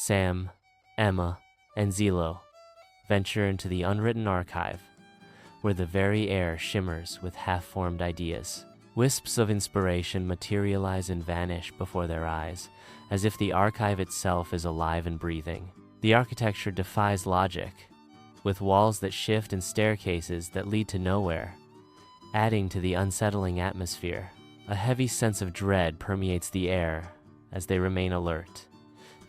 Sam, Emma, and Zilo venture into the Unwritten Archive, where the very air shimmers with half-formed ideas. Wisps of inspiration materialize and vanish before their eyes, as if the archive itself is alive and breathing. The architecture defies logic, with walls that shift and staircases that lead to nowhere, adding to the unsettling atmosphere. A heavy sense of dread permeates the air as they remain alert,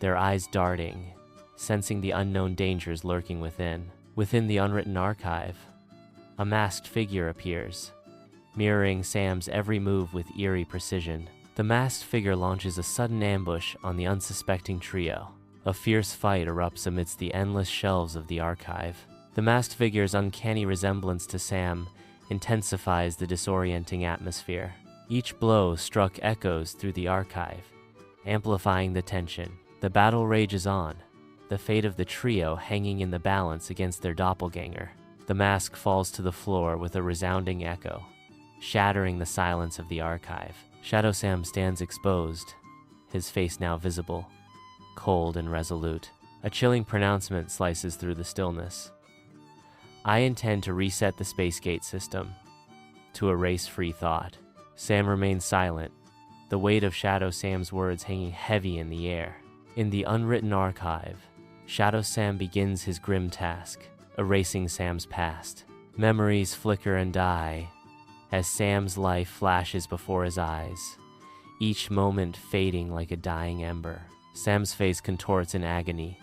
their eyes darting, sensing the unknown dangers lurking within. Within the Unwritten Archive, a masked figure appears, mirroring Sam's every move with eerie precision. The masked figure launches a sudden ambush on the unsuspecting trio. A fierce fight erupts amidst the endless shelves of the archive. The masked figure's uncanny resemblance to Sam intensifies the disorienting atmosphere. Each blow struck echoes through the archive, amplifying the tension. The battle rages on, the fate of the trio hanging in the balance against their doppelganger. The mask falls to the floor with a resounding echo, shattering the silence of the archive. Shadow Sam stands exposed, his face now visible, cold and resolute. A chilling pronouncement slices through the stillness. I intend to reset the space gate system, to erase free thought. Sam remains silent, the weight of Shadow Sam's words hanging heavy in the air. In the Unwritten Archive, Shadow Sam begins his grim task, erasing Sam's past. Memories flicker and die as Sam's life flashes before his eyes, each moment fading like a dying ember. Sam's face contorts in agony,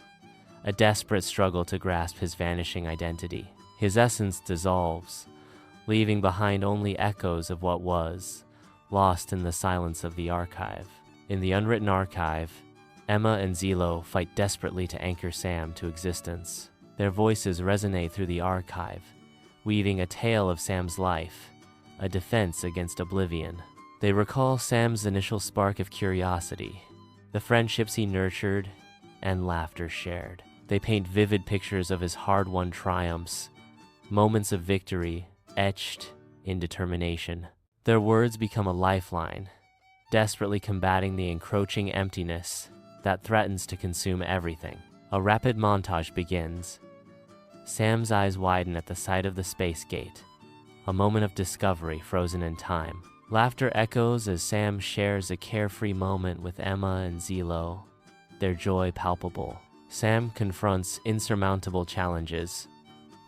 a desperate struggle to grasp his vanishing identity. His essence dissolves, leaving behind only echoes of what was, lost in the silence of the archive. In the Unwritten Archive, Emma and Zilo fight desperately to anchor Sam to existence. Their voices resonate through the archive, weaving a tale of Sam's life, a defense against oblivion. They recall Sam's initial spark of curiosity, the friendships he nurtured, and laughter shared. They paint vivid pictures of his hard-won triumphs, moments of victory etched in determination. Their words become a lifeline, desperately combating the encroaching emptiness that threatens to consume everything. A rapid montage begins. Sam's eyes widen at the sight of the space gate, a moment of discovery frozen in time. Laughter echoes as Sam shares a carefree moment with Emma and Zilo, their joy palpable. Sam confronts insurmountable challenges,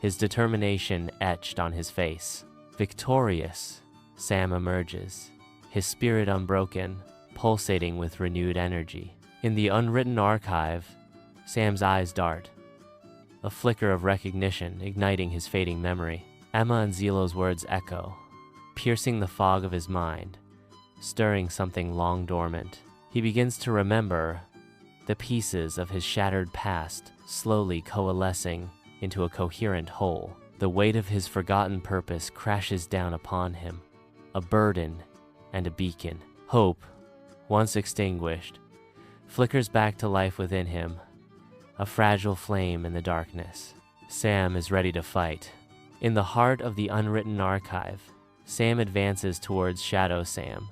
his determination etched on his face. Victorious, Sam emerges, his spirit unbroken, pulsating with renewed energy. In the Unwritten Archive, Sam's eyes dart, a flicker of recognition igniting his fading memory. Emma and Zilo's words echo, piercing the fog of his mind, stirring something long dormant. He begins to remember, the pieces of his shattered past slowly coalescing into a coherent whole. The weight of his forgotten purpose crashes down upon him, a burden and a beacon. Hope, once extinguished, flickers back to life within him, a fragile flame in the darkness. Sam is ready to fight. In the heart of the Unwritten Archive, Sam advances towards Shadow Sam,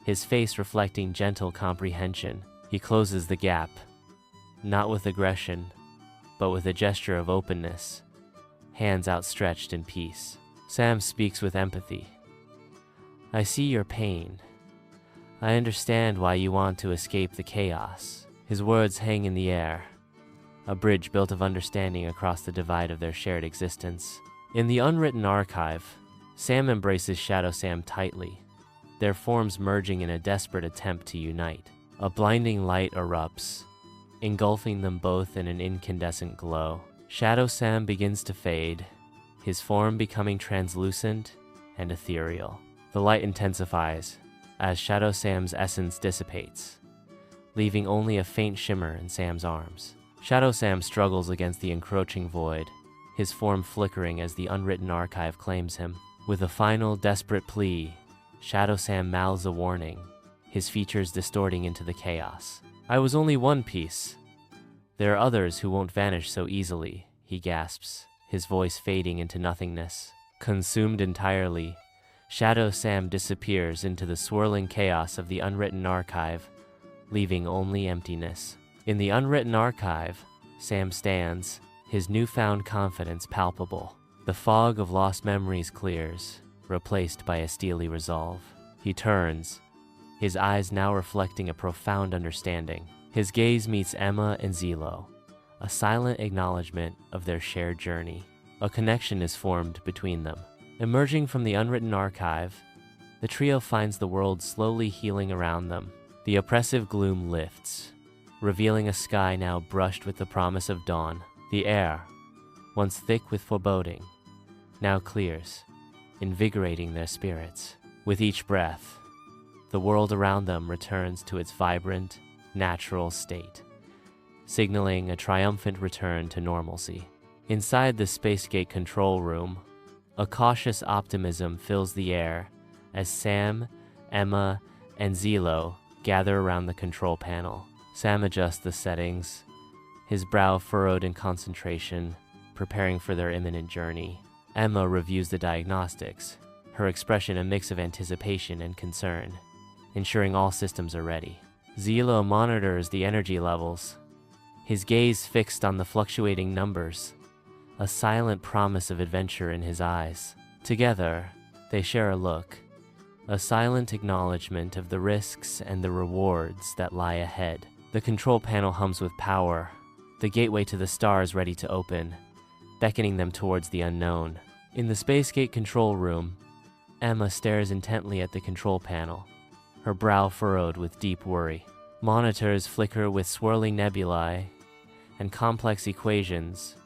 his face reflecting gentle comprehension. He closes the gap, not with aggression, but with a gesture of openness, hands outstretched in peace. Sam speaks with empathy. I see your pain. I understand why you want to escape the chaos. His words hang in the air, a bridge built of understanding across the divide of their shared existence. In the Unwritten Archive, Sam embraces Shadow Sam tightly, their forms merging in a desperate attempt to unite. A blinding light erupts, engulfing them both in an incandescent glow. Shadow Sam begins to fade, his form becoming translucent and ethereal. The light intensifies as Shadow Sam's essence dissipates, leaving only a faint shimmer in Sam's arms. Shadow Sam struggles against the encroaching void, his form flickering as the Unwritten Archive claims him. With a final, desperate plea, Shadow Sam mouths a warning, his features distorting into the chaos. I was only one piece. There are others who won't vanish so easily, he gasps, his voice fading into nothingness. Consumed entirely, Shadow Sam disappears into the swirling chaos of the Unwritten Archive, leaving only emptiness. In the unwritten archive, Sam stands, his newfound confidence palpable. The fog of lost memories clears, replaced by a steely resolve. He turns, his eyes now reflecting a profound understanding. His gaze meets Emma and Zilo, a silent acknowledgement of their shared journey. A connection is formed between them. Emerging from the unwritten archive, the trio finds the world slowly healing around them. The oppressive gloom lifts, revealing a sky now brushed with the promise of dawn. The air, once thick with foreboding, now clears, invigorating their spirits. With each breath, the world around them returns to its vibrant, natural state, signaling a triumphant return to normalcy. Inside the Spacegate control room, a cautious optimism fills the air as Sam, Emma, and Zilo gather around the control panel. Sam adjusts the settings, his brow furrowed in concentration, preparing for their imminent journey. Emma reviews the diagnostics, her expression a mix of anticipation and concern, ensuring all systems are ready. Zilo monitors the energy levels, his gaze fixed on the fluctuating numbers, a silent promise of adventure in his eyes. Together, they share a look, a silent acknowledgement of the risks and the rewards that lie ahead. The control panel hums with power, the gateway to the stars ready to open, beckoning them towards the unknown. In the Spacegate control room, Emma stares intently at the control panel, her brow furrowed with deep worry. Monitors flicker with swirling nebulae and complex equations,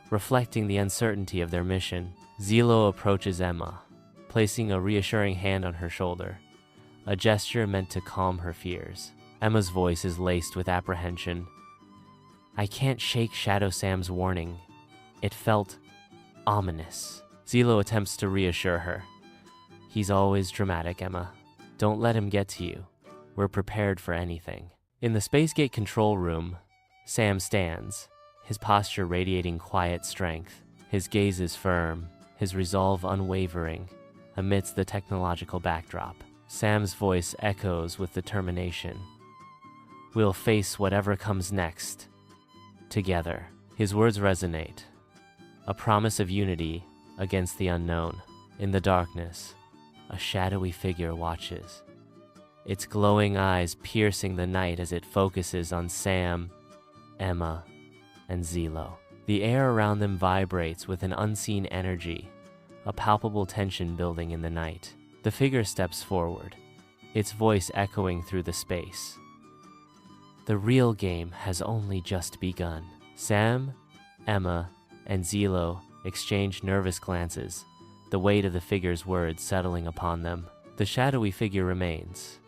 reflecting the uncertainty of their mission. Zilo approaches Emma, placing a reassuring hand on her shoulder, a gesture meant to calm her fears. Emma's voice is laced with apprehension. "I can't shake Shadow Sam's warning. It felt ominous." Zilo attempts to reassure her. "He's always dramatic, Emma. Don't let him get to you. We're prepared for anything." In the Spacegate control room, Sam stands, his posture radiating quiet strength. His gaze is firm, his resolve unwavering, amidst the technological backdrop. Sam's voice echoes with determination. "We'll face whatever comes next, together." His words resonate, a promise of unity against the unknown. In the darkness, a shadowy figure watches, its glowing eyes piercing the night as it focuses on Sam, Emma, and Zilo. The air around them vibrates with an unseen energy, a palpable tension building in the night. The figure steps forward, its voice echoing through the space. "The real game has only just begun." Sam, Emma, and Zilo exchange nervous glances, the weight of the figure's words settling upon them. The shadowy figure remains,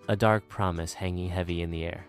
a dark promise hanging heavy in the air.